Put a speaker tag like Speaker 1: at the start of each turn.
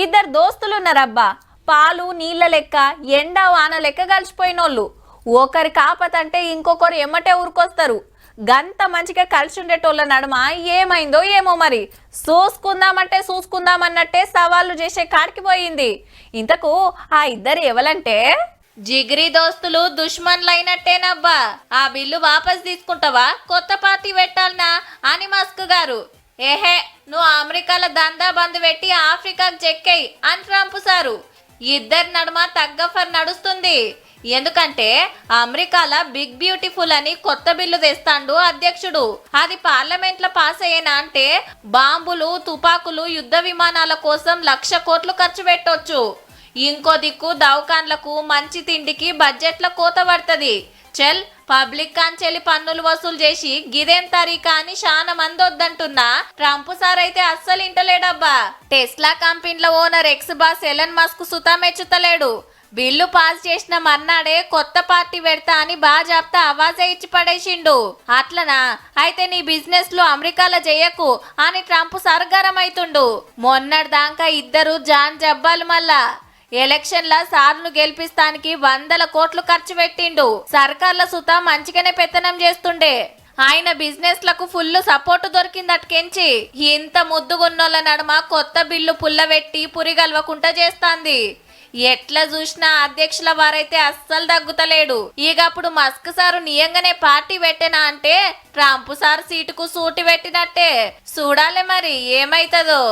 Speaker 1: ఇద్దరు దోస్తులున్నారబ్బా. పాలు నీళ్ళ లెక్క, ఎండ వాన లెక్క కలిసిపోయినోళ్ళు. ఒకరి కాపతంటే ఇంకొకరు ఎమ్మటే ఊరుకొస్తారు. గంత మంచిగా కలిసి ఉండేటోళ్ళ నడుమ ఏమైందో ఏమో మరి. చూసుకుందామన్నట్టే సవాళ్ళు చేసే కాడికి పోయింది. ఇంతకు ఆ ఇద్దరు ఎవలంటే జిగిరి దోస్తులు దుష్మన్లైనట్టేనబ్బా. ఆ బిల్లు వాపస్ తీసుకుంటావా, కొత్త పార్టీ పెట్టాలనా అని మస్క్ గారు. ఏహే, నువ్వు అమెరికాలో దందా బంద్ పెట్టి ఆఫ్రికాకు చెక్కేయి అని ట్రంప్ సారు. ఇద్దరి నడుమ తగ్గఫర్ నడుస్తుంది. ఎందుకంటే అమెరికాలో బిగ్ బ్యూటిఫుల్ అని కొత్త బిల్లు తెస్తాండు అధ్యక్షుడు. అది పార్లమెంట్ లో పాస్ అయ్యేనా అంటే బాంబులు, తుపాకులు, యుద్ధ విమానాల కోసం 1,00,000 కోట్లు ఖర్చు పెట్టొచ్చు. ఇంకో దిక్కు దవాఖాన్లకు, మంచి తిండికి బడ్జెట్ల కోత పడుతుంది. చల్, పబ్లిక్ కాంచెలి పన్నులు వసూలు చేసి గిదేం తరీకా అని చాలా మంది వద్దంటున్నా ట్రంప్ సార్ అయితే అస్సలు ఇంటలేడబ్బా. టెస్లా కంపెనీల owner X boss Elon Musk సుతా మెచ్చుతలేడు. బిల్లు పాస్ చేసిన మర్నాడే కొత్త పార్టీ పెడతా అని బాజాప్తా ఆవాజే ఇచ్చి పడేసిండు. అట్లనా, అయితే నీ బిజినెస్ లో అమెరికాలో చెయ్యకు అని ట్రంప్ సర్గరం అవుతుండు. మొన్నటి దాకా ఇద్దరు జాన్ జబ్బాలు. మళ్ళా ఎలక్షన్ లా సార్ను గెలిపిస్తానికి 100 కోట్లు ఖర్చు పెట్టిండు. సర్కార్ల సుతా మంచిగానే పెత్తనం చేస్తుండే. ఆయన బిజినెస్ లకు ఫుల్ సపోర్ట్ దొరికిందట్కెంచి ఇంత ముద్దుగున్నోళ్ళ నడుమ కొత్త బిల్లు పుల్లబెట్టి పురిగల్వకుండా చేస్తాంది. ఎట్లా చూసినా అధ్యక్షుల వారైతే అస్సలు తగ్గుతలేడు. ఇక అప్పుడు మస్క్ సారు నియంగానే పార్టీ పెట్టేనా అంటే ట్రంప్ సార్ సీటుకు సూటి పెట్టినట్టే. చూడాలి మరి ఏమైతుందో.